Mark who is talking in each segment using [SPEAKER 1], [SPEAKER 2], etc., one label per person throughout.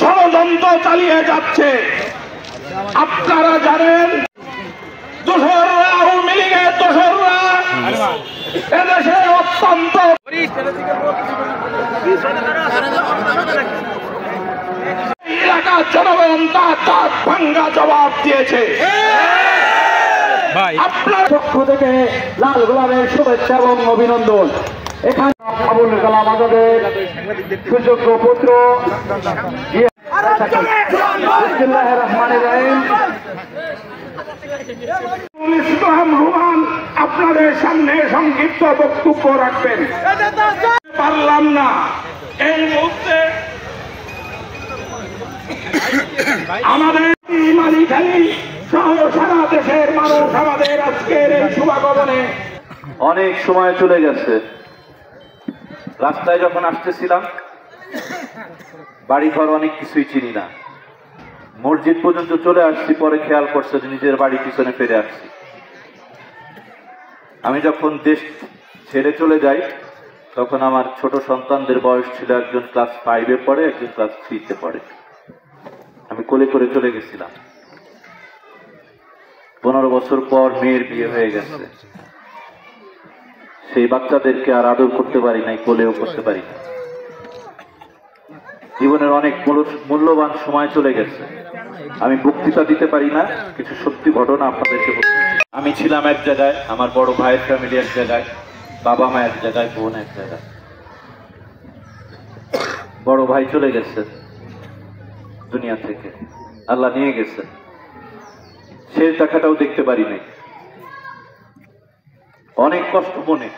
[SPEAKER 1] ষড়যন্ত্র চালিয়ে যাচ্ছে। আপনারা জানেন দোসররা, আওয়ামী লীগের দোসররা এদেশে অত্যন্ত এলাকার জনগণ তার দাঁত ভাঙ্গা জবাব দিয়েছে। আপনার পক্ষ থেকে লাল গোলাপের শুভেচ্ছা এবং অভিনন্দন। এখানে আবুল কালাম আজাদের সুযোগ্য পুত্র বিসমিল্লাহির রহমানির রহিম ইসলাম রুমান আপনাদের সামনে সংক্ষিপ্ত বক্তব্য রাখবেন। পারলাম না এই মুহূর্তে আমাদের মালিখালী সহ সারা দেশের মানুষ আমাদের আজকের এই শুভাগমনে
[SPEAKER 2] অনেক সময় চলে গেছে। রাস্তায় যখন আসতেছিলাম বাড়ি ঘর অনেক কিছুই চিনি না, মসজিদ পর্যন্ত চলে আসছি, পরে খেয়াল করছে যে নিজের বাড়ি পিছনে ফিরে আসছি। আমি যখন দেশ ছেড়ে চলে যাই তখন আমার ছোট সন্তানদের বয়স ছিল, একজন ক্লাস 5-এ পড়ে, একজন ক্লাস 3-তে পড়ে। আমি কোলে করে চলে গেছিলাম। 15 বছর পর মেয়ের বিয়ে হয়ে গেছে। সেই বাচ্চাদেরকে আর আদর করতে পারি নাই, কোলেও করতে পারি না। জীবনের অনেক মূল্যবান সময় চলে গেছে। আমি বক্তৃতা দিতে পারি না, কিছু সত্যি ঘটনা আপনাদেরকে বলছি। আমি ছিলাম এক জায়গায়, আমার বড় ভাইয়ের ফ্যামিলি এক জায়গায়, বাবা মা এক জায়গায়, বোন এক জায়গায়। বড় ভাই চলে গেছে দুনিয়া থেকে, আল্লাহ নিয়ে গেছে। শেষ দেখাটাও দেখতে পারি নাই। অনেক কষ্ট মনে।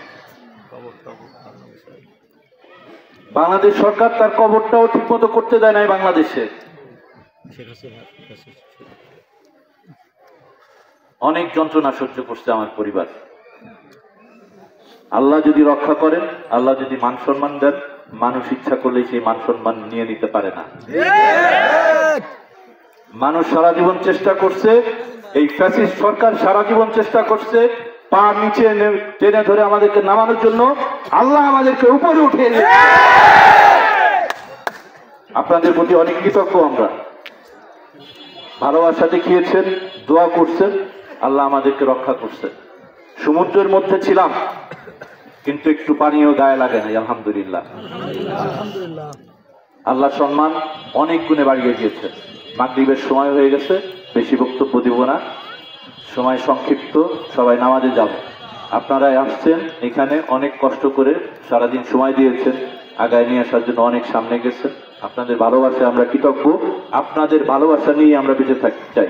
[SPEAKER 2] বাংলাদেশ সরকার তার কবরটাও ঠিক মতো করতে দেয় নাই বাংলাদেশে। অনেক যন্ত্রণা সহ্য করছে আমার পরিবার। আল্লাহ যদি রক্ষা করেন, আল্লাহ যদি মান সম্মান দেন, মানুষ ইচ্ছা করলে সেই মান সম্মান নিয়ে নিতে পারে না। মানুষ সারা জীবন চেষ্টা করছে, এই ফ্যাসিস্ট সরকার সারা জীবন চেষ্টা করছে পা নিচে টেনে ধরে আমাদেরকে নামানোর জন্য। আল্লাহ আমাদেরকে উপরে উঠিয়ে দিয়েছে। আপনাদের প্রতি অনেক কৃতজ্ঞ আমরা। ভালোবাসা দেখিয়েছেন, দোয়া করছেন, আল্লাহ আমাদেরকে রক্ষা করছেন। সমুদ্রের মধ্যে ছিলাম কিন্তু একটু পানিও গায়ে লাগে নাই, আলহামদুলিল্লাহ। আল্লাহ সম্মান অনেক গুণে বাড়িয়ে দিয়েছে। মাগরিবের সময় হয়ে গেছে, বেশি বক্তব্য দিব না, সময় সংক্ষিপ্ত, সবাই নামাজে যাব। আপনারাই আসছেন এখানে, অনেক কষ্ট করে সারাদিন সময় দিয়েছেন, আগায় নিয়ে আসার জন্য অনেক সামনে গেছেন। আপনাদের ভালোবাসায় আমরা কৃতজ্ঞ। আপনাদের ভালোবাসা নিয়ে আমরা বেঁচে থাকতে চাই।